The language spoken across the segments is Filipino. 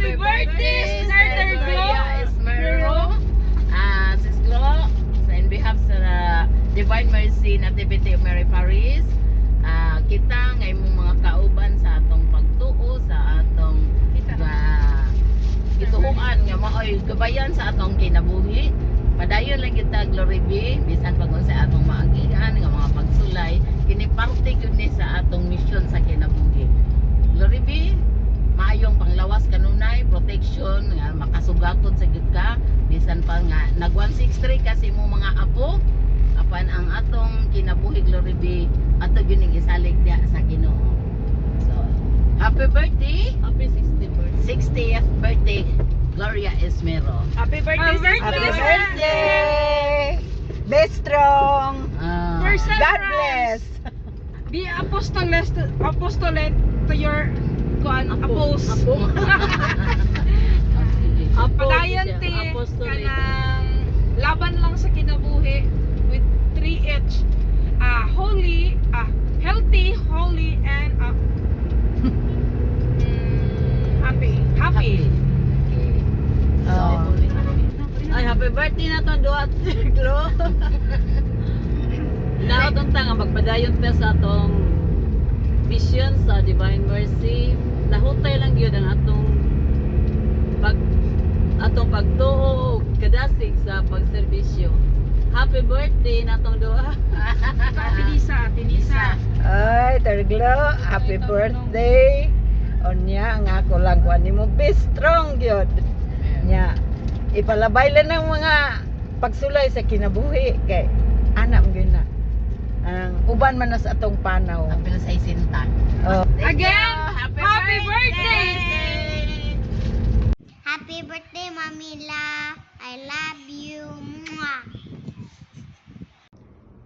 Happy birthday, Sister Gloria Esmero. Sis Glo, in behalf sa Divine Mercy Nativity of Mary Paris, kita ngay mong mga kauban sa atong pagtuo, sa atong gituhuan nga maoy gabayan sa atong kinabuhi. Padayon lang kita Glory be, bisan pag sa atong maagian nga mga pagsulay, kini parte gyud ni sa atong mission sa kinabuhi. Glory be, maayong panglawas kanunay, protection nga makasugatot sa gyud ka, bisan pa nga nag 163 kasi mo mga apo, apan ang atong kinabuhi Glory be, ato gyud ning isalig dia sa Ginoo. So, happy birthday, happy 60th birthday Gloria Esmero. Happy birthday, Happy Sister. birthday! Be strong! God bless! Be apostolate to your apostle. Padayon ti kanang laban lang sa kinabuhi with 3H. Holy, healthy, holy, and happy. Okay. Oh. Ay, happy birthday na to duat Glo. Naotong tanga magpadayon pa sa atong mission sa Divine Mercy. Lahutay lang gyud ang atong pagtuo kadasig sa pagserbisyo. Happy birthday natong duha. Ate Lisa. Ay, Terglo, happy birthday! Onya, nga ako lang kuha ni mo, be strong yun. Nya, ipalabay lang ng mga pagsulay sa kinabuhi kay anak mo yun na. Ang uban man na sa atong panaw. Happy na sa isinta. Oh. Again, happy birthday! Happy birthday, Mamila. I love you. Mwah.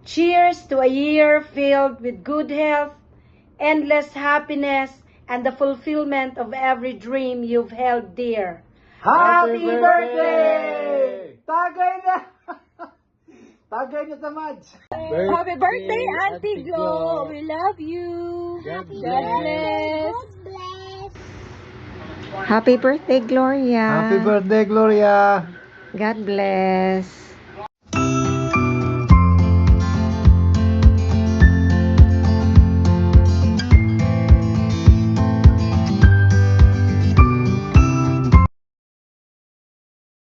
Cheers to a year filled with good health, endless happiness, and the fulfillment of every dream you've held dear. Happy birthday! Tagay na! Tagay na sa Mads! Happy birthday, Auntie Glo. We love you. God bless. bless. Happy birthday, Gloria! Happy birthday, Gloria! God bless!